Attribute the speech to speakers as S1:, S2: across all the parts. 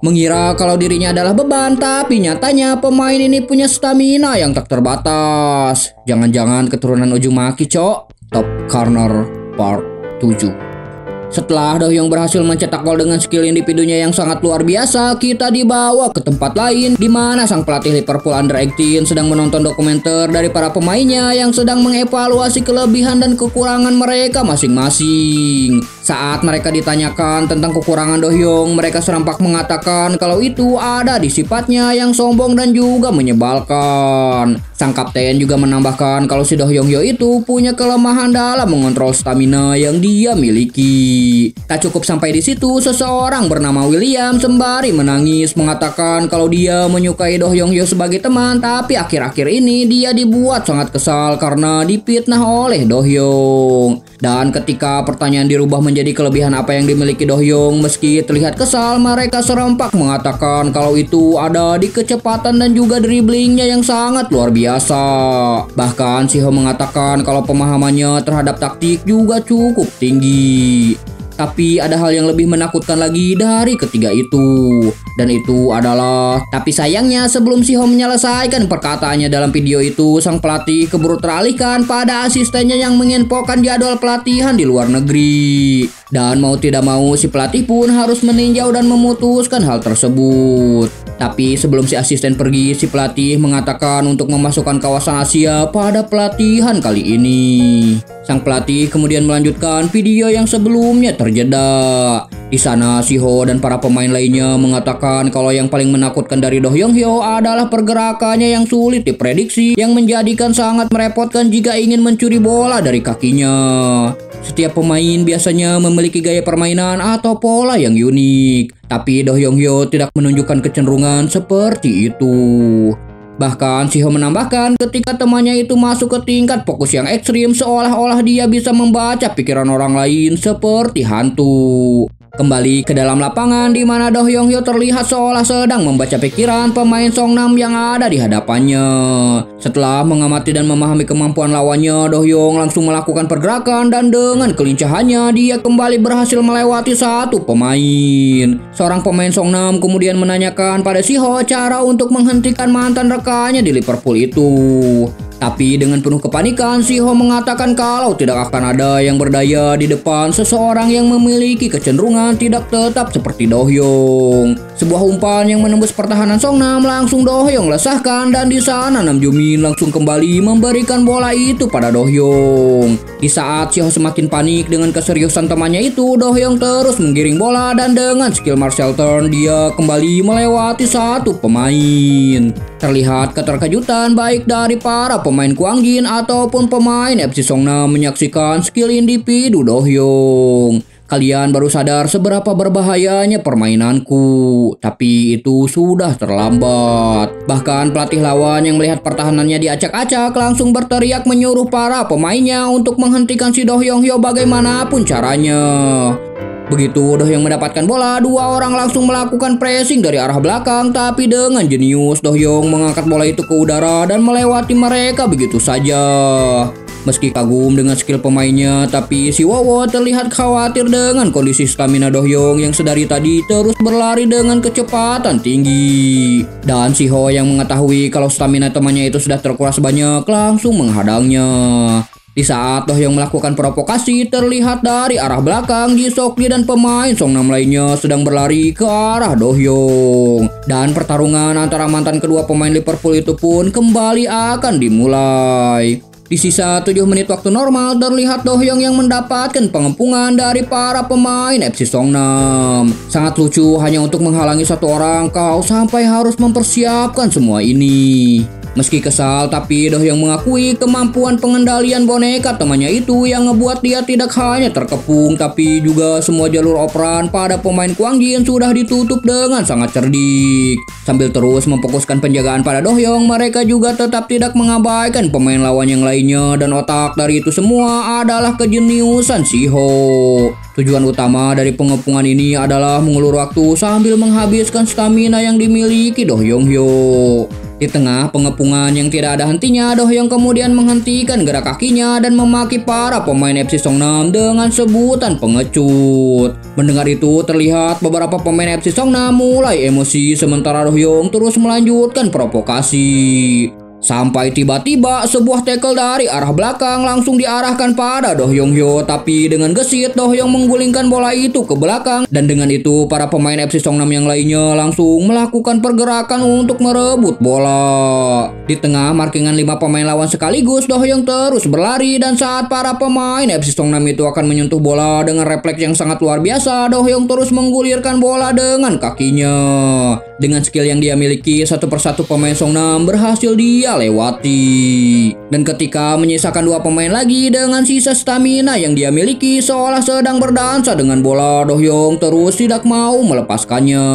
S1: Mengira kalau dirinya adalah beban, tapi nyatanya pemain ini punya stamina yang tak terbatas. Jangan-jangan keturunan Uzumaki, cok. Top Corner Part 7. Setelah Dohyung berhasil mencetak gol dengan skill individunya yang sangat luar biasa, kita dibawa ke tempat lain di mana sang pelatih Liverpool Under-18 sedang menonton dokumenter dari para pemainnya yang sedang mengevaluasi kelebihan dan kekurangan mereka masing-masing. Saat mereka ditanyakan tentang kekurangan Dohyung, mereka serempak mengatakan kalau itu ada di sifatnya yang sombong dan juga menyebalkan. Sang kapten juga menambahkan kalau si Dohyung itu punya kelemahan dalam mengontrol stamina yang dia miliki. Tak cukup sampai di situ, seseorang bernama William sembari menangis mengatakan kalau dia menyukai Dohyung sebagai teman, tapi akhir-akhir ini dia dibuat sangat kesal karena difitnah oleh Dohyung. Dan ketika pertanyaan dirubah menjadi kelebihan apa yang dimiliki Dohyung, meski terlihat kesal, mereka serempak mengatakan kalau itu ada di kecepatan dan juga dribblingnya yang sangat luar biasa. Bahkan Shiho mengatakan kalau pemahamannya terhadap taktik juga cukup tinggi. Tapi ada hal yang lebih menakutkan lagi dari ketiga itu. Dan itu adalah, tapi sayangnya sebelum Shiho menyelesaikan perkataannya dalam video itu, sang pelatih keburu teralihkan pada asistennya yang menginfokan jadwal pelatihan di luar negeri. Dan mau tidak mau si pelatih pun harus meninjau dan memutuskan hal tersebut. Tapi sebelum si asisten pergi, si pelatih mengatakan untuk memasukkan kawasan Asia pada pelatihan kali ini. Sang pelatih kemudian melanjutkan video yang sebelumnya terjeda. Di sana Shiho dan para pemain lainnya mengatakan kalau yang paling menakutkan dari Dohyung adalah pergerakannya yang sulit diprediksi, yang menjadikan sangat merepotkan jika ingin mencuri bola dari kakinya. Setiap pemain biasanya memiliki gaya permainan atau pola yang unik, tapi Dohyung tidak menunjukkan kecenderungan seperti itu. Bahkan Shiho menambahkan ketika temannya itu masuk ke tingkat fokus yang ekstrim, seolah-olah dia bisa membaca pikiran orang lain seperti hantu. Kembali ke dalam lapangan di mana Dohyung terlihat seolah sedang membaca pikiran pemain Songnam yang ada di hadapannya. Setelah mengamati dan memahami kemampuan lawannya, Dohyung langsung melakukan pergerakan dan dengan kelincahannya dia kembali berhasil melewati satu pemain. Seorang pemain Songnam kemudian menanyakan pada Shiho cara untuk menghentikan mantan rekannya di Liverpool itu. Tapi dengan penuh kepanikan, Shiho mengatakan kalau tidak akan ada yang berdaya di depan seseorang yang memiliki kecenderungan tidak tetap seperti Dohyung. Sebuah umpan yang menembus pertahanan Songnam langsung Dohyung lesahkan, dan di sana Nam Jumin langsung kembali memberikan bola itu pada Dohyung. Di saat Shiho semakin panik dengan keseriusan temannya itu, Dohyung terus menggiring bola dan dengan skill martial turn dia kembali melewati satu pemain. Terlihat keterkejutan baik dari para pemain Kuangjin ataupun pemain FC Songnam menyaksikan skill individu Dohyung. Kalian baru sadar seberapa berbahayanya permainanku, tapi itu sudah terlambat. Bahkan pelatih lawan yang melihat pertahanannya diacak-acak langsung berteriak menyuruh para pemainnya untuk menghentikan si Dohyung bagaimanapun caranya. Begitu Dohyung mendapatkan bola, dua orang langsung melakukan pressing dari arah belakang, tapi dengan jenius Dohyung mengangkat bola itu ke udara dan melewati mereka begitu saja. Meski kagum dengan skill pemainnya, tapi si Wowo terlihat khawatir dengan kondisi stamina Dohyung yang sedari tadi terus berlari dengan kecepatan tinggi. Dan Shiho yang mengetahui kalau stamina temannya itu sudah terkuras banyak langsung menghadangnya. Di saat Dohyung melakukan provokasi, terlihat dari arah belakang Ji Seok-gi dan pemain Songnam lainnya sedang berlari ke arah Dohyung. Dan pertarungan antara mantan kedua pemain Liverpool itu pun kembali akan dimulai. Di sisa 7 menit waktu normal, terlihat Dohyung yang mendapatkan pengepungan dari para pemain FC Songnam. Sangat lucu, hanya untuk menghalangi satu orang kau sampai harus mempersiapkan semua ini. Meski kesal, tapi Dohyung mengakui kemampuan pengendalian boneka temannya itu yang ngebuat dia tidak hanya terkepung, tapi juga semua jalur operan pada pemain Kuangjin sudah ditutup dengan sangat cerdik. Sambil terus memfokuskan penjagaan pada Dohyung, mereka juga tetap tidak mengabaikan pemain lawan yang lainnya, dan otak dari itu semua adalah kejeniusan Shiho. Tujuan utama dari pengepungan ini adalah mengulur waktu sambil menghabiskan stamina yang dimiliki Dohyung. Di tengah pengepungan yang tidak ada hentinya, Do-hyung kemudian menghentikan gerak kakinya dan memaki para pemain FC Songnam dengan sebutan pengecut. Mendengar itu, terlihat beberapa pemain FC Songnam mulai emosi sementara Do-hyung terus melanjutkan provokasi. Sampai tiba-tiba sebuah tackle dari arah belakang langsung diarahkan pada Do-hyung Hyo, tapi dengan gesit Do-hyung menggulingkan bola itu ke belakang dan dengan itu para pemain FC Songnam yang lainnya langsung melakukan pergerakan untuk merebut bola. Di tengah markingan 5 pemain lawan sekaligus, Do-hyung terus berlari dan saat para pemain FC Songnam itu akan menyentuh bola dengan refleks yang sangat luar biasa, Do-hyung terus menggulirkan bola dengan kakinya. Dengan skill yang dia miliki, satu persatu pemain Songnam berhasil dia lewati. Dan ketika menyisakan 2 pemain lagi dengan sisa stamina yang dia miliki seolah sedang berdansa dengan bola, Do-hyung terus tidak mau melepaskannya.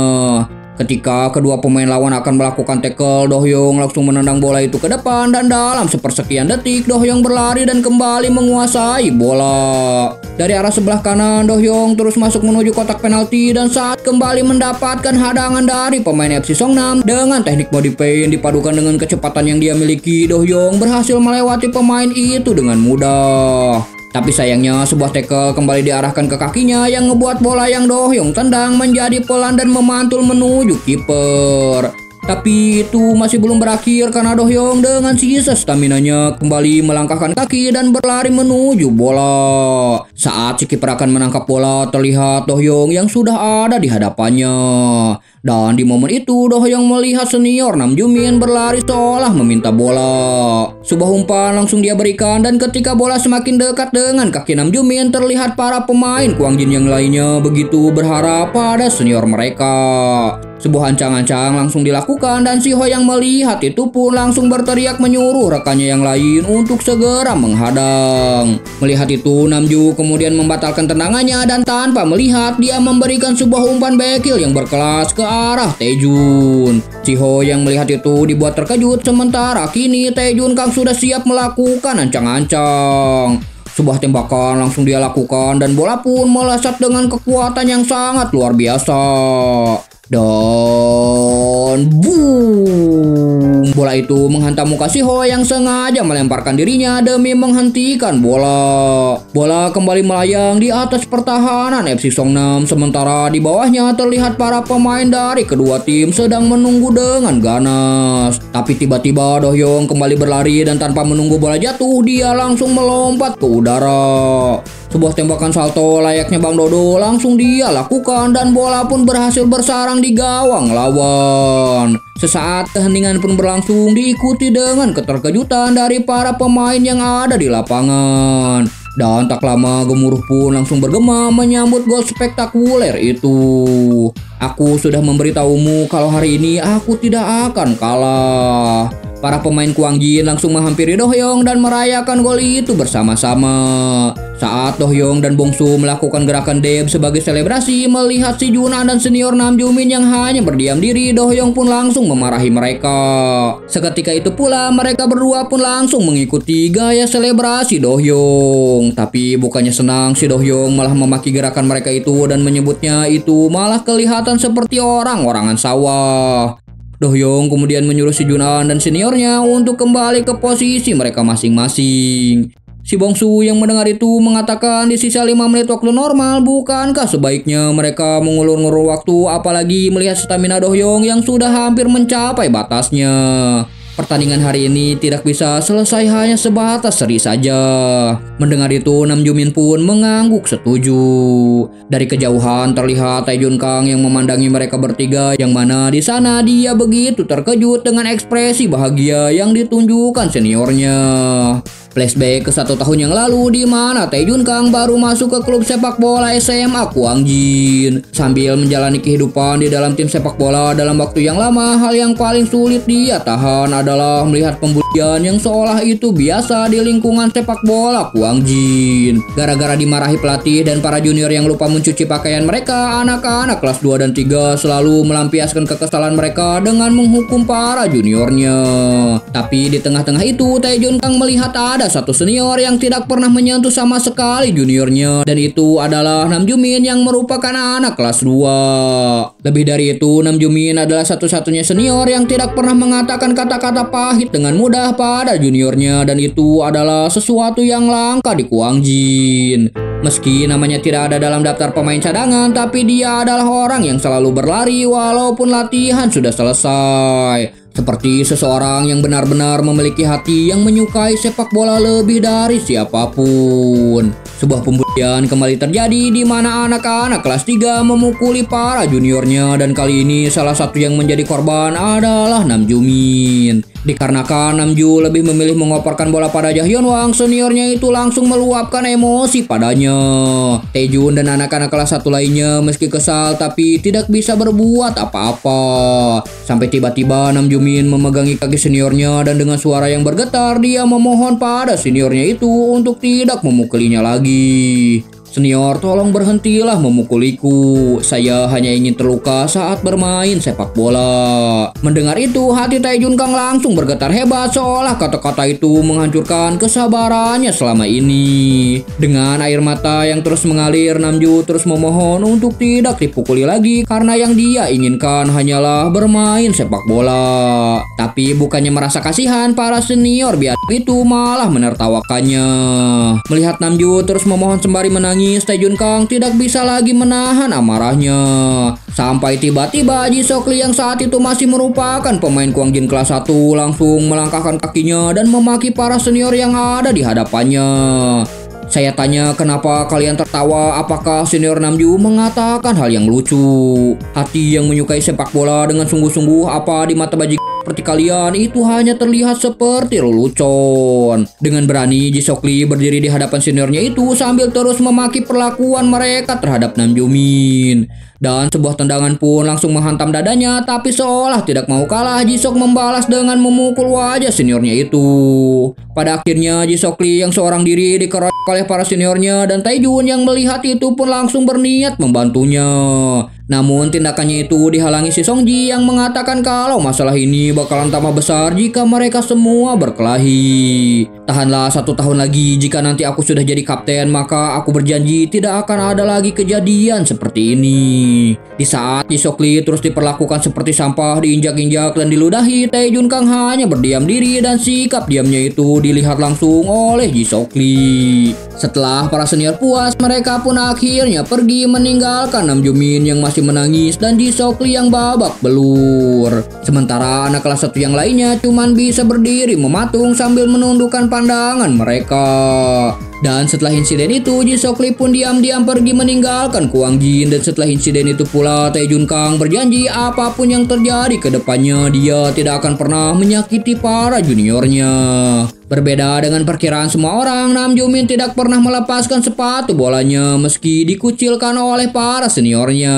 S1: Ketika kedua pemain lawan akan melakukan tackle, Do-hyung langsung menendang bola itu ke depan dan dalam sepersekian detik Do-hyung berlari dan kembali menguasai bola. Dari arah sebelah kanan, Do-hyung terus masuk menuju kotak penalti dan saat kembali mendapatkan hadangan dari pemain FC Songnam dengan teknik body paint dipadukan dengan kecepatan yang dia miliki, Do-hyung berhasil melewati pemain itu dengan mudah. Tapi sayangnya sebuah tackle kembali diarahkan ke kakinya yang ngebuat bola yang Do-hyung tendang menjadi pelan dan memantul menuju kiper. Tapi itu masih belum berakhir karena Do-hyung dengan sisa staminanya kembali melangkahkan kaki dan berlari menuju bola. Saat si kiper akan menangkap bola, terlihat Do-hyung yang sudah ada di hadapannya. Dan di momen itu Do-hyung melihat senior Nam Ju-min berlari seolah meminta bola. Sebuah umpan langsung dia berikan dan ketika bola semakin dekat dengan kaki Nam Ju-min, terlihat para pemain Kwang Jin yang lainnya begitu berharap pada senior mereka. Sebuah ancang-ancang langsung dilakukan dan si Ho yang melihat itu pun langsung berteriak menyuruh rekannya yang lain untuk segera menghadang. Melihat itu, Nam Ju kemudian membatalkan tendangannya dan tanpa melihat dia memberikan sebuah umpan bekil yang berkelas ke arah Taejun. Si Ho yang melihat itu dibuat terkejut sementara kini Taejun Kang sudah siap melakukan ancang-ancang. Sebuah tembakan langsung dia lakukan dan bola pun melesat dengan kekuatan yang sangat luar biasa. Dan boom, bola itu menghantam muka si Ho yang sengaja melemparkan dirinya demi menghentikan bola. Bola kembali melayang di atas pertahanan FC Songnam sementara di bawahnya terlihat para pemain dari kedua tim sedang menunggu dengan ganas. Tapi tiba-tiba Do-hyung kembali berlari dan tanpa menunggu bola jatuh dia langsung melompat ke udara. Sebuah tembakan salto layaknya Bang Dodo langsung dia lakukan dan bola pun berhasil bersarang di gawang lawan. Sesaat keheningan pun berlangsung diikuti dengan keterkejutan dari para pemain yang ada di lapangan. Dan tak lama gemuruh pun langsung bergema menyambut gol spektakuler itu. Aku sudah memberitahumu kalau hari ini aku tidak akan kalah. Para pemain Kwang Jin langsung menghampiri Do-hyung dan merayakan gol itu bersama-sama. Saat Do-hyung dan Bongsu melakukan gerakan deb sebagai selebrasi melihat si Juna dan senior Nam Ju-min yang hanya berdiam diri, Do-hyung pun langsung memarahi mereka. Seketika itu pula mereka berdua pun langsung mengikuti gaya selebrasi Do-hyung. Tapi bukannya senang, si Do-hyung malah memaki gerakan mereka itu dan menyebutnya itu malah kelihatan seperti orang-orangan sawah. Do-hyung kemudian menyuruh si Jun-an dan seniornya untuk kembali ke posisi mereka masing-masing. Si Bongsu yang mendengar itu mengatakan di sisa 5 menit waktu normal, bukankah sebaiknya mereka mengulur-ngulur waktu apalagi melihat stamina Do-hyung yang sudah hampir mencapai batasnya. Pertandingan hari ini tidak bisa selesai hanya sebatas seri saja. Mendengar itu, Nam Ju-min pun mengangguk setuju. Dari kejauhan terlihat Taejun Kang yang memandangi mereka bertiga, yang mana di sana dia begitu terkejut dengan ekspresi bahagia yang ditunjukkan seniornya. Flashback ke 1 tahun yang lalu di mana Taejun Kang baru masuk ke klub sepak bola SMA Kwang Jin. Sambil menjalani kehidupan di dalam tim sepak bola dalam waktu yang lama, hal yang paling sulit dia tahan adalah melihat pembulian yang seolah itu biasa di lingkungan sepak bola Kwang Jin. Gara-gara dimarahi pelatih dan para junior yang lupa mencuci pakaian mereka, anak-anak kelas 2 dan 3 selalu melampiaskan kekesalan mereka dengan menghukum para juniornya. Tapi di tengah-tengah itu Taejun Kang melihat ada ada satu senior yang tidak pernah menyentuh sama sekali juniornya, dan itu adalah Namjoon yang merupakan anak kelas 2. Lebih dari itu, Namjoon adalah satu-satunya senior yang tidak pernah mengatakan kata-kata pahit dengan mudah pada juniornya, dan itu adalah sesuatu yang langka di Kwang Jin. Meski namanya tidak ada dalam daftar pemain cadangan, tapi dia adalah orang yang selalu berlari walaupun latihan sudah selesai. Seperti seseorang yang benar-benar memiliki hati yang menyukai sepak bola lebih dari siapapun. Sebuah pembulian kembali terjadi di mana anak-anak kelas 3 memukuli para juniornya, dan kali ini salah satu yang menjadi korban adalah Namjoon. Dikarenakan Namjoon lebih memilih mengoperkan bola pada Jahyun Wang, seniornya itu langsung meluapkan emosi padanya. Taejun dan anak-anak kelas 1 lainnya meski kesal tapi tidak bisa berbuat apa-apa. Sampai tiba-tiba Namjoon memegangi kaki seniornya dan dengan suara yang bergetar dia memohon pada seniornya itu untuk tidak memukulinya lagi. Senior, tolong berhentilah memukuliku. Saya hanya ingin terluka saat bermain sepak bola. Mendengar itu, hati Taejun Kang langsung bergetar hebat seolah kata-kata itu menghancurkan kesabarannya selama ini. Dengan air mata yang terus mengalir, Namjoon terus memohon untuk tidak dipukuli lagi karena yang dia inginkan hanyalah bermain sepak bola. Tapi bukannya merasa kasihan, para senior biadab itu malah menertawakannya. Melihat Namjoon terus memohon sembari menangis, Taejun Kang tidak bisa lagi menahan amarahnya. Sampai tiba-tiba Ji Seok-lee yang saat itu masih merupakan pemain Kwang Jin kelas 1 langsung melangkahkan kakinya dan memaki para senior yang ada di hadapannya. Saya tanya, kenapa kalian tertawa? Apakah senior Namjoon mengatakan hal yang lucu? Hati yang menyukai sepak bola dengan sungguh-sungguh apa di mata bajingan seperti kalian itu hanya terlihat seperti lelucon. Dengan berani Ji Seok-lee berdiri di hadapan seniornya itu sambil terus memaki perlakuan mereka terhadap Namjoon. Dan sebuah tendangan pun langsung menghantam dadanya, tapi seolah tidak mau kalah, Ji Seok membalas dengan memukul wajah seniornya itu. Pada akhirnya Ji Seok-lee yang seorang diri dikeroyok oleh para seniornya, dan Taejun yang melihat itu pun langsung berniat membantunya. Namun tindakannya itu dihalangi si Songji yang mengatakan kalau masalah ini bakalan tambah besar jika mereka semua berkelahi. Tahanlah 1 tahun lagi, jika nanti aku sudah jadi kapten maka aku berjanji tidak akan ada lagi kejadian seperti ini. Di saat Ji Seok-lee terus diperlakukan seperti sampah, diinjak-injak dan diludahi, Taejun Kang hanya berdiam diri dan sikap diamnya itu dilihat langsung oleh Ji Seok-lee. Setelah para senior puas, mereka pun akhirnya pergi meninggalkan Namjoon yang masih menangis dan Ji Seok-lee yang babak belur. Sementara anak kelas 1 yang lainnya cuman bisa berdiri mematung sambil menundukkan pandangan mereka. Dan setelah insiden itu, Ji Seok-lee pun diam-diam pergi meninggalkan Kwang Jin, dan setelah insiden itu pula Taejun Kang berjanji apapun yang terjadi ke depannya dia tidak akan pernah menyakiti para juniornya. Berbeda dengan perkiraan semua orang, Namjoon tidak pernah melepaskan sepatu bolanya meski dikucilkan oleh para seniornya.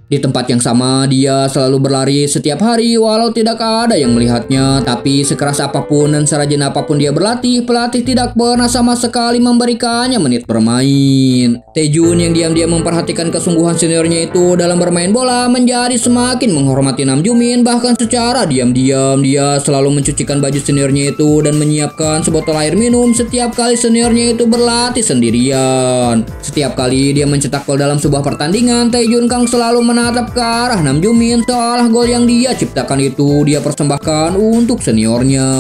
S1: Di tempat yang sama, dia selalu berlari setiap hari walau tidak ada yang melihatnya. Tapi sekeras apapun dan serajin apapun dia berlatih, pelatih tidak pernah sama sekali memberikannya menit bermain. Taejun yang diam-diam memperhatikan kesungguhan seniornya itu dalam bermain bola menjadi semakin menghormati Namjoon. Bahkan secara diam-diam dia selalu mencucikan baju seniornya itu dan menyiapkan sebotol air minum setiap kali seniornya itu berlatih sendirian. Setiap kali dia mencetak gol dalam sebuah pertandingan, Taejun Kang selalu menatap ke arah Namjoon seolah gol yang dia ciptakan itu dia persembahkan untuk seniornya.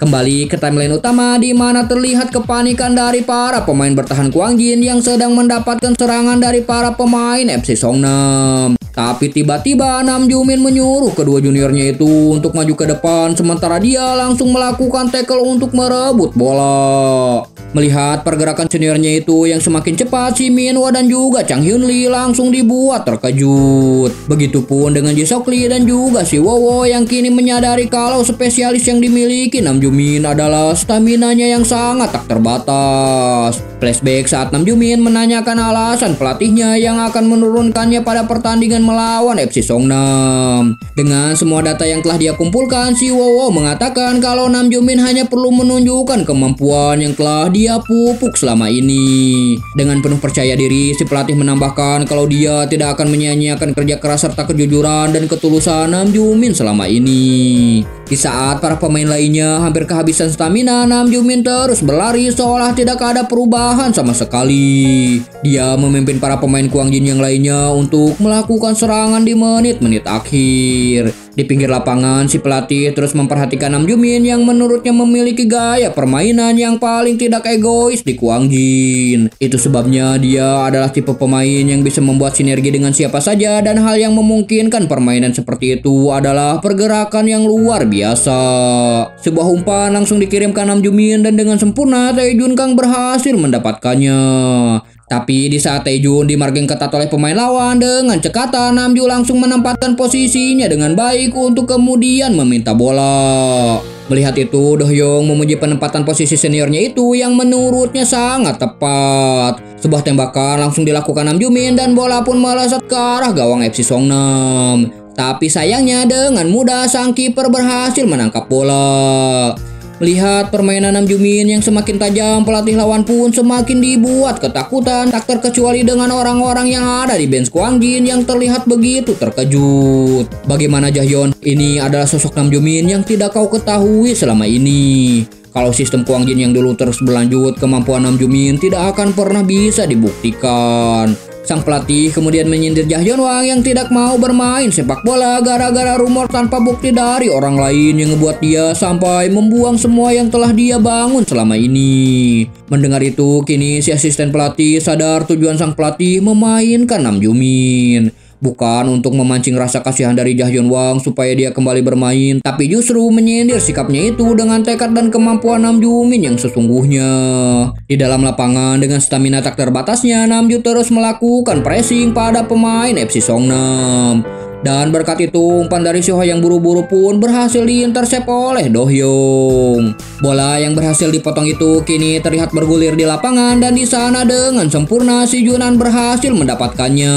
S1: Kembali ke timeline utama di mana terlihat kepanikan dari para pemain bertahan Kwang Jin yang sedang mendapatkan serangan dari para pemain FC Songnam. Tapi tiba-tiba Namjoon menyuruh kedua juniornya itu untuk maju ke depan sementara dia langsung melakukan tackle untuk merebut bola. Melihat pergerakan seniornya itu yang semakin cepat, si Minhwa dan juga Chang Hyun Lee langsung dibuat terkejut. Begitupun dengan Ji Seok-lee dan juga si Wowo yang kini menyadari kalau spesialis yang dimiliki Namjoon adalah staminanya yang sangat tak terbatas. Flashback saat Namjoon menanyakan alasan pelatihnya yang akan menurunkannya pada pertandingan melawan FC Songnam. Dengan semua data yang telah dia kumpulkan, si Wowo mengatakan kalau Namjoon hanya perlu menunjukkan kemampuan yang telah dia pupuk selama ini. Dengan penuh percaya diri, si pelatih menambahkan kalau dia tidak akan menyia-nyiakan kerja keras serta kejujuran dan ketulusan Namjoon selama ini. Di saat para pemain lainnya hampir kehabisan stamina, Nam Jumin terus berlari seolah tidak ada perubahan sama sekali. Dia memimpin para pemain Kuang Jin yang lainnya untuk melakukan serangan di menit-menit akhir. Di pinggir lapangan, si pelatih terus memperhatikan Nam Jumin yang menurutnya memiliki gaya permainan yang paling tidak egois di Kuang Jin. Itu sebabnya dia adalah tipe pemain yang bisa membuat sinergi dengan siapa saja, dan hal yang memungkinkan permainan seperti itu adalah pergerakan yang luar biasa. Sebuah umpan langsung dikirimkan Nam Jumin dan dengan sempurna Tae Jun Kang berhasil mendapatkannya. Tapi di saat Tae Jun dimarking ketat oleh pemain lawan dengan cekatan, Namju langsung menempatkan posisinya dengan baik untuk kemudian meminta bola. Melihat itu, Do Hyung memuji penempatan posisi seniornya itu yang menurutnya sangat tepat. Sebuah tembakan langsung dilakukan Nam Jumin dan bola pun melesat ke arah gawang FC Songnam. Tapi sayangnya dengan mudah sang kiper berhasil menangkap bola. Melihat permainan Nam Jumin yang semakin tajam, pelatih lawan pun semakin dibuat ketakutan, tak terkecuali dengan orang-orang yang ada di bench Kuang Jin yang terlihat begitu terkejut. Bagaimana Jahyun? Ini adalah sosok Nam Jumin yang tidak kau ketahui selama ini. Kalau sistem Kuang Jin yang dulu terus berlanjut, kemampuan Nam Jumin tidak akan pernah bisa dibuktikan. Sang pelatih kemudian menyindir Jahyun Wang yang tidak mau bermain sepak bola gara-gara rumor tanpa bukti dari orang lain yang ngebuat dia sampai membuang semua yang telah dia bangun selama ini. Mendengar itu, kini si asisten pelatih sadar tujuan sang pelatih memainkan Nam Jumin bukan untuk memancing rasa kasihan dari Jahyun Wang supaya dia kembali bermain, tapi justru menyindir sikapnya itu dengan tekad dan kemampuan Nam Jumin yang sesungguhnya. Di dalam lapangan dengan stamina tak terbatasnya, Namju terus melakukan pressing pada pemain FC Songnam. Dan berkat itu, umpan dari Seo yang buru-buru pun berhasil diintersep oleh Do Hyung. Bola yang berhasil dipotong itu kini terlihat bergulir di lapangan, dan di sana dengan sempurna si Junan berhasil mendapatkannya.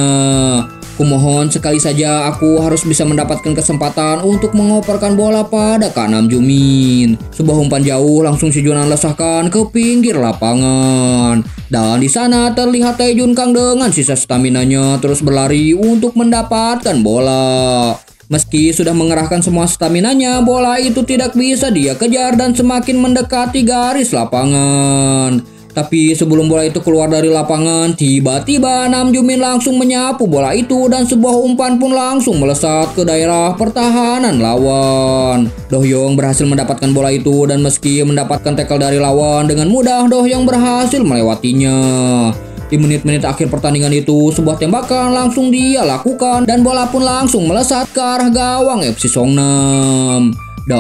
S1: Kumohon sekali saja aku harus bisa mendapatkan kesempatan untuk mengoperkan bola pada Kak Nam Jumin. Sebuah umpan jauh langsung si Junan lesahkan ke pinggir lapangan. Dan di sana terlihat Tae Jun Kang dengan sisa staminanya terus berlari untuk mendapatkan bola. Meski sudah mengerahkan semua staminanya, bola itu tidak bisa dia kejar dan semakin mendekati garis lapangan. Tapi sebelum bola itu keluar dari lapangan, tiba-tiba Nam Jumin langsung menyapu bola itu dan sebuah umpan pun langsung melesat ke daerah pertahanan lawan. Do Hyung berhasil mendapatkan bola itu dan meski mendapatkan tackle dari lawan dengan mudah, Do Hyung berhasil melewatinya. Di menit-menit akhir pertandingan itu, sebuah tembakan langsung dia lakukan dan bola pun langsung melesat ke arah gawang FC Songnam. Dan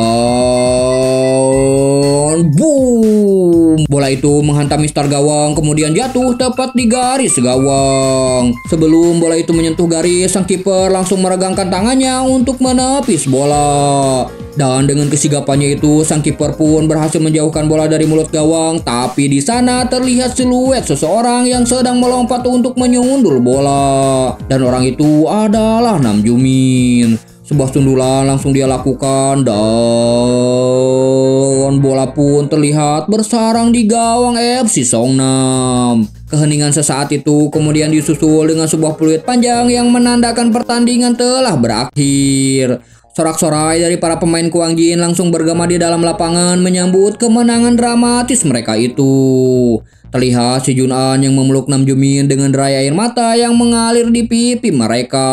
S1: boom, bola itu menghantam mistar gawang kemudian jatuh tepat di garis gawang. Sebelum bola itu menyentuh garis, sang kiper langsung meregangkan tangannya untuk menepis bola. Dan dengan kesigapannya itu, sang kiper pun berhasil menjauhkan bola dari mulut gawang. Tapi di sana terlihat siluet seseorang yang sedang melompat untuk menyundul bola. Dan orang itu adalah Nam Jumin. Sebuah sundulan langsung dia lakukan dan bola pun terlihat bersarang di gawang FC Songnam. Keheningan sesaat itu kemudian disusul dengan sebuah peluit panjang yang menandakan pertandingan telah berakhir. Sorak-sorai dari para pemain Kuang Jin langsung bergema di dalam lapangan menyambut kemenangan dramatis mereka itu. Terlihat si Jun An yang memeluk Nam Jumin dengan derai air mata yang mengalir di pipi mereka.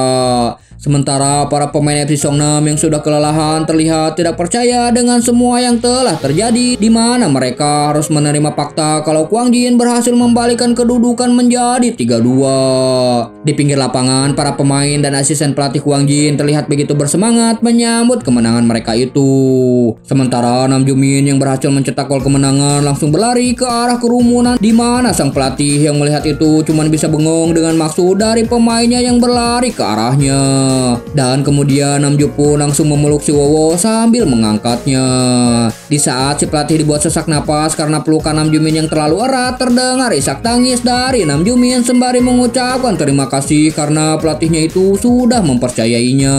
S1: Sementara para pemain FC Songnam yang sudah kelelahan terlihat tidak percaya dengan semua yang telah terjadi, di mana mereka harus menerima fakta kalau Kuang Jin berhasil membalikkan kedudukan menjadi 3-2. Di pinggir lapangan, para pemain dan asisten pelatih Kuang Jin terlihat begitu bersemangat menyambut kemenangan mereka itu. Sementara Nam Jumin yang berhasil mencetak gol kemenangan langsung berlari ke arah kerumunan, di mana sang pelatih yang melihat itu cuma bisa bengong dengan maksud dari pemainnya yang berlari ke arahnya. Dan kemudian Namju pun langsung memeluk si Wowo sambil mengangkatnya. Di saat si pelatih dibuat sesak napas karena pelukan Namjoon yang terlalu erat, terdengar isak tangis dari Namjoon sembari mengucapkan terima kasih karena pelatihnya itu sudah mempercayainya.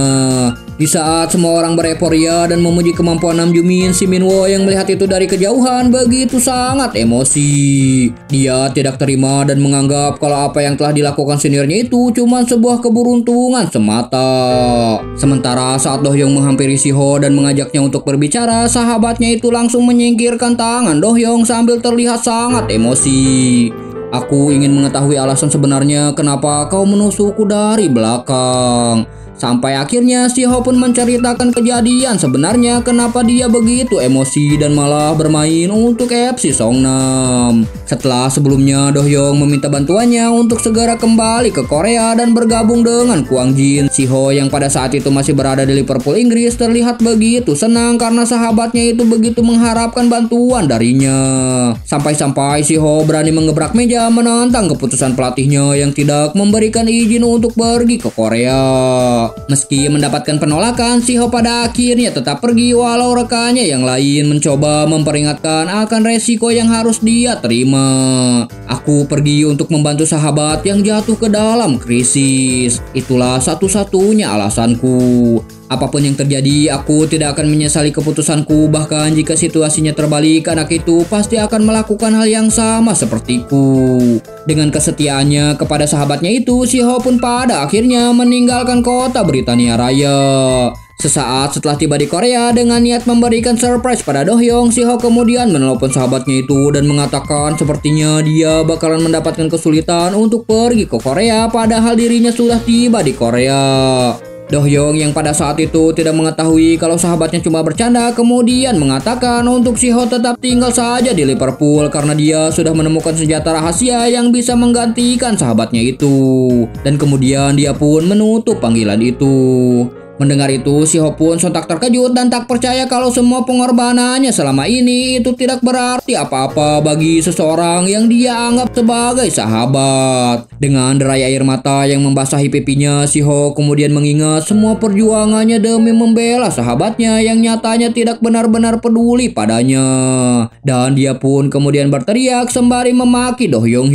S1: Di saat semua orang bereporia dan memuji kemampuan Namjoon, si Minwo yang melihat itu dari kejauhan begitu sangat emosi. Dia tidak terima dan menganggap kalau apa yang telah dilakukan seniornya itu cuma sebuah keberuntungan semata. Sementara saat Do-hyung menghampiri Si-ho dan mengajaknya untuk berbicara, sahabatnya itu langsung menyingkirkan tangan Do-hyung sambil terlihat sangat emosi. Aku ingin mengetahui alasan sebenarnya kenapa kau menusukku dari belakang. Sampai akhirnya Si-ho pun menceritakan kejadian sebenarnya kenapa dia begitu emosi dan malah bermain untuk FC Songnam. Setelah sebelumnya Do-hyung meminta bantuannya untuk segera kembali ke Korea dan bergabung dengan Kwang Jin. Si-ho yang pada saat itu masih berada di Liverpool Inggris terlihat begitu senang karena sahabatnya itu begitu mengharapkan bantuan darinya. Sampai-sampai Si-ho berani mengebrak meja menentang keputusan pelatihnya yang tidak memberikan izin untuk pergi ke Korea. Meski mendapatkan penolakan, Si-ho pada akhirnya tetap pergi walau rekannya yang lain mencoba memperingatkan akan resiko yang harus dia terima. Aku pergi untuk membantu sahabat yang jatuh ke dalam krisis. Itulah satu-satunya alasanku. Apapun yang terjadi, aku tidak akan menyesali keputusanku. Bahkan jika situasinya terbalik, anak itu pasti akan melakukan hal yang sama sepertiku. Dengan kesetiaannya kepada sahabatnya itu, Si-ho pun pada akhirnya meninggalkan kota Britania Raya. Sesaat setelah tiba di Korea dengan niat memberikan surprise pada Do-hyung, Si-ho kemudian menelepon sahabatnya itu dan mengatakan sepertinya dia bakalan mendapatkan kesulitan untuk pergi ke Korea padahal dirinya sudah tiba di Korea. Do-hyung yang pada saat itu tidak mengetahui kalau sahabatnya cuma bercanda kemudian mengatakan untuk Si-ho tetap tinggal saja di Liverpool karena dia sudah menemukan senjata rahasia yang bisa menggantikan sahabatnya itu. Dan kemudian dia pun menutup panggilan itu. Mendengar itu, Si-ho pun sontak terkejut dan tak percaya kalau semua pengorbanannya selama ini itu tidak berarti apa-apa bagi seseorang yang dia anggap sebagai sahabat. Dengan derai air mata yang membasahi pipinya, Si-ho kemudian mengingat semua perjuangannya demi membela sahabatnya yang nyatanya tidak benar-benar peduli padanya. Dan dia pun kemudian berteriak sembari memaki Do-hyung.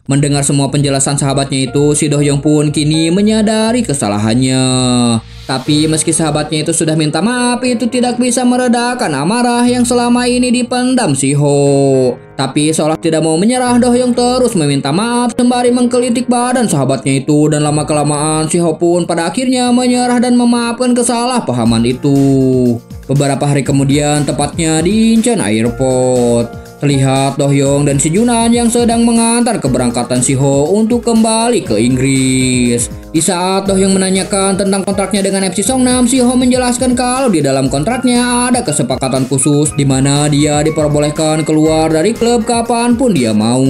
S1: Mendengar semua penjelasan sahabatnya itu, si Do-hyung pun kini menyadari kesalahannya. Tapi meski sahabatnya itu sudah minta maaf, itu tidak bisa meredakan amarah yang selama ini dipendam Si-ho. Tapi seolah tidak mau menyerah, Do-hyung terus meminta maaf sembari menggelitik badan sahabatnya itu. Dan lama-kelamaan Si-ho pun pada akhirnya menyerah dan memaafkan kesalahpahaman itu. Beberapa hari kemudian, tepatnya di Incheon Airport, terlihat Do-hyung dan si Junan yang sedang mengantar keberangkatan Si-ho untuk kembali ke Inggris. Di saat Do-hyung menanyakan tentang kontraknya dengan FC Songnam, Si-ho menjelaskan kalau di dalam kontraknya ada kesepakatan khusus di mana dia diperbolehkan keluar dari klub kapanpun dia mau.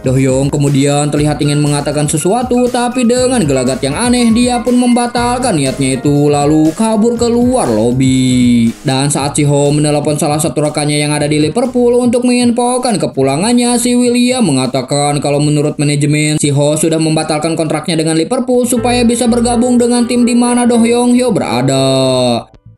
S1: Do-hyung kemudian terlihat ingin mengatakan sesuatu, tapi dengan gelagat yang aneh dia pun membatalkan niatnya itu lalu kabur keluar lobi. Dan saat Si-ho menelepon salah satu rekannya yang ada di Liverpool untuk menginfokan kepulangannya, si William mengatakan kalau menurut manajemen Si-ho sudah membatalkan kontraknya dengan Liverpool supaya bisa bergabung dengan tim di mana Do-hyung berada.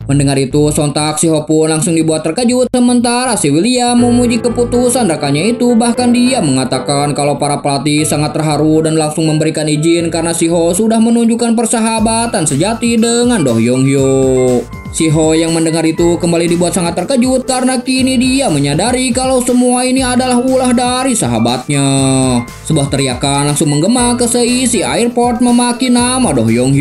S1: Mendengar itu, sontak Si-ho pun langsung dibuat terkejut. Sementara si William memuji keputusan rekannya itu, bahkan dia mengatakan kalau para pelatih sangat terharu dan langsung memberikan izin karena Si-ho sudah menunjukkan persahabatan sejati dengan Do-hyung. Si-ho yang mendengar itu kembali dibuat sangat terkejut karena kini dia menyadari kalau semua ini adalah ulah dari sahabatnya. Sebuah teriakan langsung menggema ke seisi airport memaki nama Do-hyung.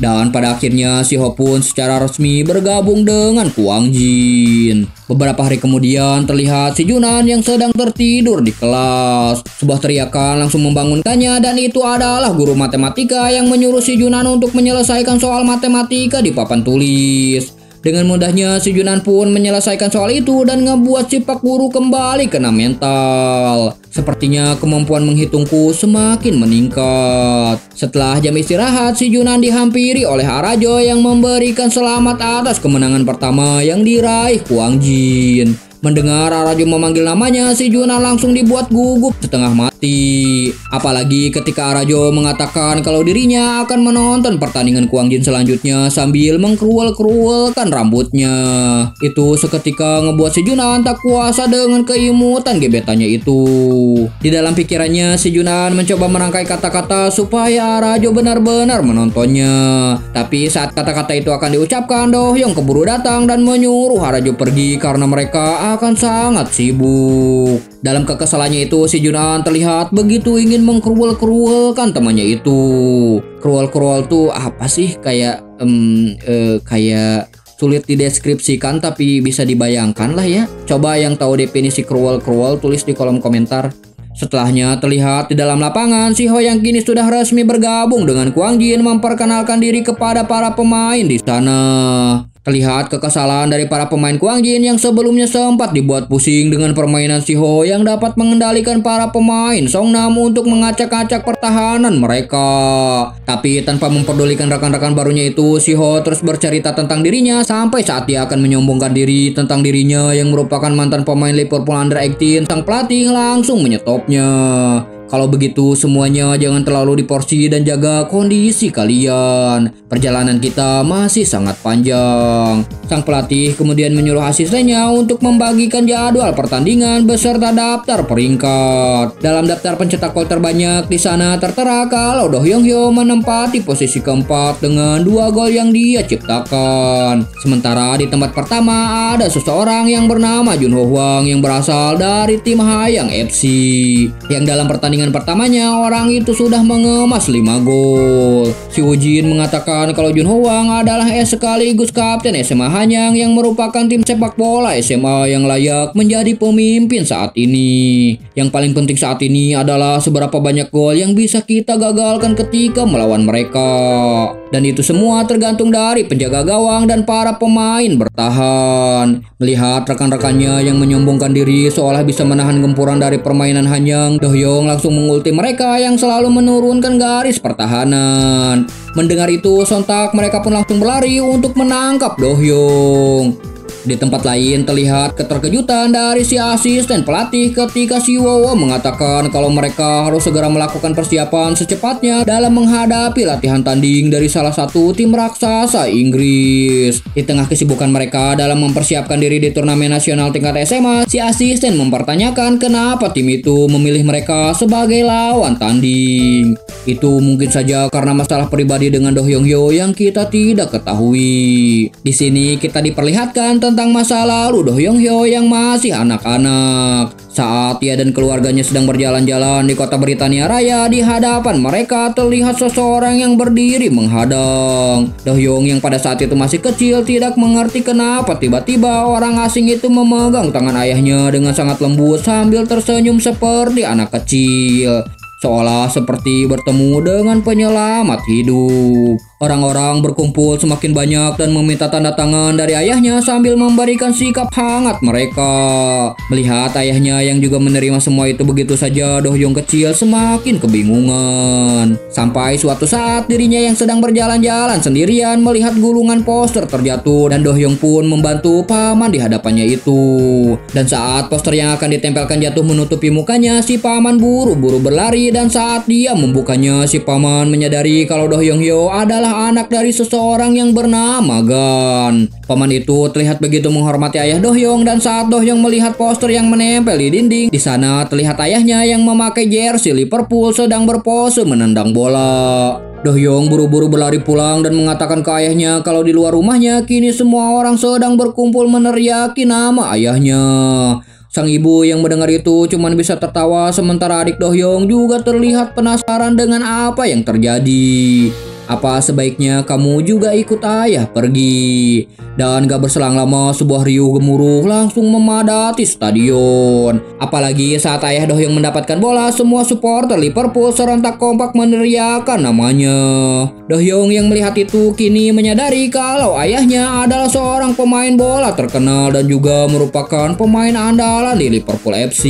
S1: Dan pada akhirnya Si-ho pun secara resmi bergabung dengan Kwang Jin. Beberapa hari kemudian terlihat si Junan yang sedang tertidur di kelas. Sebuah teriakan langsung membangunkannya dan itu adalah guru matematika yang menyuruh si Junan untuk menyelesaikan soal matematika di papan tulis. Dengan mudahnya si Junan pun menyelesaikan soal itu dan ngebuat si pak guru kembali kena mental. Sepertinya kemampuan menghitungku semakin meningkat. Setelah jam istirahat, si Junan dihampiri oleh Arajo yang memberikan selamat atas kemenangan pertama yang diraih Kwang Jin. Mendengar Arajo memanggil namanya, si Junan langsung dibuat gugup setengah mati. Apalagi ketika Arajo mengatakan kalau dirinya akan menonton pertandingan Kwang Jin selanjutnya sambil mengkeruel-keruelkan rambutnya. Itu seketika ngebuat si Junan tak kuasa dengan keimutan gebetannya itu. Di dalam pikirannya, si Junan mencoba merangkai kata-kata supaya Arajo benar-benar menontonnya. Tapi saat kata-kata itu akan diucapkan, Do Hyung keburu datang dan menyuruh Arajo pergi karena mereka akan sangat sibuk. Dalam kekesalannya itu, si Junan terlihat begitu ingin mengkeruel-keruelkan temannya itu. Keruel-keruel tuh apa sih? Kayak sulit dideskripsikan tapi bisa dibayangkan lah ya. Coba yang tahu definisi keruel-keruel tulis di kolom komentar. Setelahnya terlihat di dalam lapangan, si Ho yang kini sudah resmi bergabung dengan Kwang Jin memperkenalkan diri kepada para pemain di sana. Terlihat kekesalan dari para pemain Kwang Jin yang sebelumnya sempat dibuat pusing dengan permainan si Ho yang dapat mengendalikan para pemain Songnam untuk mengacak-acak pertahanan mereka. Tapi tanpa memperdulikan rekan-rekan barunya itu, si Ho terus bercerita tentang dirinya sampai saat dia akan menyombongkan diri tentang dirinya yang merupakan mantan pemain Liverpool Under-18. Sang pelatih langsung menyetopnya. Kalau begitu semuanya jangan terlalu diporsi dan jaga kondisi kalian. Perjalanan kita masih sangat panjang. Sang pelatih kemudian menyuruh asistennya untuk membagikan jadwal pertandingan beserta daftar peringkat. Dalam daftar pencetak gol terbanyak di sana tertera kalau Do Hyung Hyo menempati posisi keempat dengan 2 gol yang dia ciptakan. Sementara di tempat pertama ada seseorang yang bernama Jun Ho Hwang yang berasal dari tim Hayang FC. Yang dalam pertandingan pertamanya orang itu sudah mengemas 5 gol. Si Woo Jin mengatakan kalau Jun Ho Hwang adalah sekaligus kapten SMA Hanyang yang merupakan tim sepak bola SMA yang layak menjadi pemimpin saat ini. Yang paling penting saat ini adalah seberapa banyak gol yang bisa kita gagalkan ketika melawan mereka. Dan itu semua tergantung dari penjaga gawang dan para pemain bertahan. Melihat rekan-rekannya yang menyombongkan diri seolah bisa menahan gempuran dari permainan Hanyang, Do Hyung langsung mengulti mereka yang selalu menurunkan garis pertahanan. Mendengar itu, sontak mereka pun langsung berlari untuk menangkap Do Hyung. Di tempat lain terlihat keterkejutan dari si asisten pelatih ketika si Wowo mengatakan kalau mereka harus segera melakukan persiapan secepatnya dalam menghadapi latihan tanding dari salah satu tim raksasa Inggris. Di tengah kesibukan mereka dalam mempersiapkan diri di turnamen nasional tingkat SMA, si asisten mempertanyakan kenapa tim itu memilih mereka sebagai lawan tanding. Itu mungkin saja karena masalah pribadi dengan Do Hyung Hyo yang kita tidak ketahui. Di sini kita diperlihatkan tentang masa lalu Do Hyung Hyo yang masih anak-anak. Saat ia dan keluarganya sedang berjalan-jalan di kota Britania Raya, di hadapan mereka terlihat seseorang yang berdiri menghadang. Do Hyung yang pada saat itu masih kecil tidak mengerti kenapa tiba-tiba orang asing itu memegang tangan ayahnya dengan sangat lembut sambil tersenyum seperti anak kecil. Seolah seperti bertemu dengan penyelamat hidup. Orang-orang berkumpul semakin banyak dan meminta tanda tangan dari ayahnya sambil memberikan sikap hangat mereka. Melihat ayahnya yang juga menerima semua itu begitu saja, Do Hyung kecil semakin kebingungan. Sampai suatu saat dirinya yang sedang berjalan-jalan sendirian melihat gulungan poster terjatuh dan Do Hyung pun membantu paman di hadapannya itu. Dan saat poster yang akan ditempelkan jatuh menutupi mukanya, si paman buru-buru berlari dan saat dia membukanya, si paman menyadari kalau Do Hyung Hyo adalah anak dari seseorang yang bernama Gan. Paman itu terlihat begitu menghormati ayah Do Hyung dan saat Do Hyung melihat poster yang menempel di dinding, di sana terlihat ayahnya yang memakai jersey Liverpool sedang berpose menendang bola. Do Hyung buru-buru berlari pulang dan mengatakan ke ayahnya kalau di luar rumahnya kini semua orang sedang berkumpul meneriaki nama ayahnya. Sang ibu yang mendengar itu cuma bisa tertawa sementara adik Do Hyung juga terlihat penasaran dengan apa yang terjadi. Apa sebaiknya kamu juga ikut ayah pergi? Dan gak berselang lama sebuah riuh gemuruh langsung memadati stadion. Apalagi saat ayah Do Hyung mendapatkan bola, semua supporter Liverpool serentak kompak meneriakan namanya. Do Hyung yang melihat itu kini menyadari kalau ayahnya adalah seorang pemain bola terkenal dan juga merupakan pemain andalan di Liverpool FC.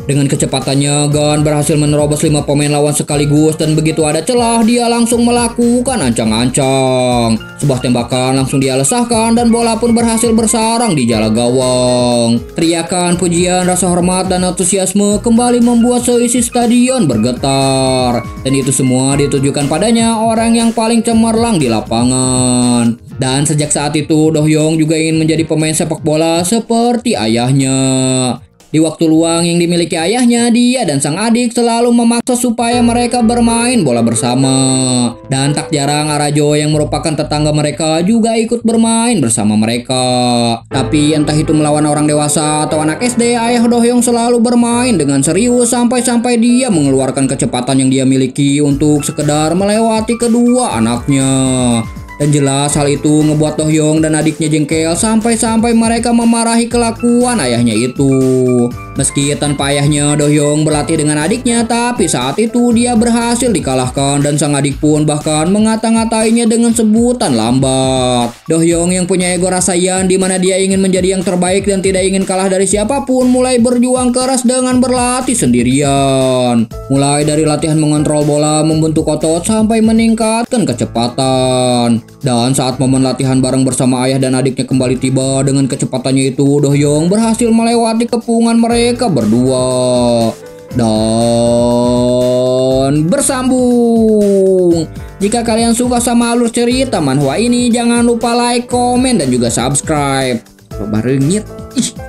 S1: Dengan kecepatannya, Gan berhasil menerobos 5 pemain lawan sekaligus dan begitu ada celah dia langsung melakukan melakukan ancang-ancang. Sebuah tembakan langsung dia lesahkan dan bola pun berhasil bersarang di jala gawang. Teriakan pujian, rasa hormat dan antusiasme kembali membuat seisi stadion bergetar. Dan itu semua ditujukan padanya, orang yang paling cemerlang di lapangan. Dan sejak saat itu Do-hyung juga ingin menjadi pemain sepak bola seperti ayahnya. Di waktu luang yang dimiliki ayahnya, dia dan sang adik selalu memaksa supaya mereka bermain bola bersama. Dan tak jarang Arajo yang merupakan tetangga mereka juga ikut bermain bersama mereka. Tapi entah itu melawan orang dewasa atau anak SD, ayah Do-hyung selalu bermain dengan serius sampai-sampai dia mengeluarkan kecepatan yang dia miliki untuk sekedar melewati kedua anaknya. Dan jelas hal itu ngebuat Do-hyung dan adiknya jengkel sampai-sampai mereka memarahi kelakuan ayahnya itu. Meski tanpa ayahnya Do-hyung berlatih dengan adiknya, tapi saat itu dia berhasil dikalahkan dan sang adik pun bahkan mengata-ngatainya dengan sebutan lambat. Do-hyung yang punya ego rasayan di mana dia ingin menjadi yang terbaik dan tidak ingin kalah dari siapapun, mulai berjuang keras dengan berlatih sendirian. Mulai dari latihan mengontrol bola, membentuk otot sampai meningkatkan kecepatan. Dan saat momen latihan bareng bersama ayah dan adiknya kembali tiba, dengan kecepatannya itu Do-hyung berhasil melewati kepungan mereka berdua dan bersambung. Jika kalian suka sama alur cerita manhwa ini, jangan lupa like, komen, dan juga subscribe. Barengit. Ih.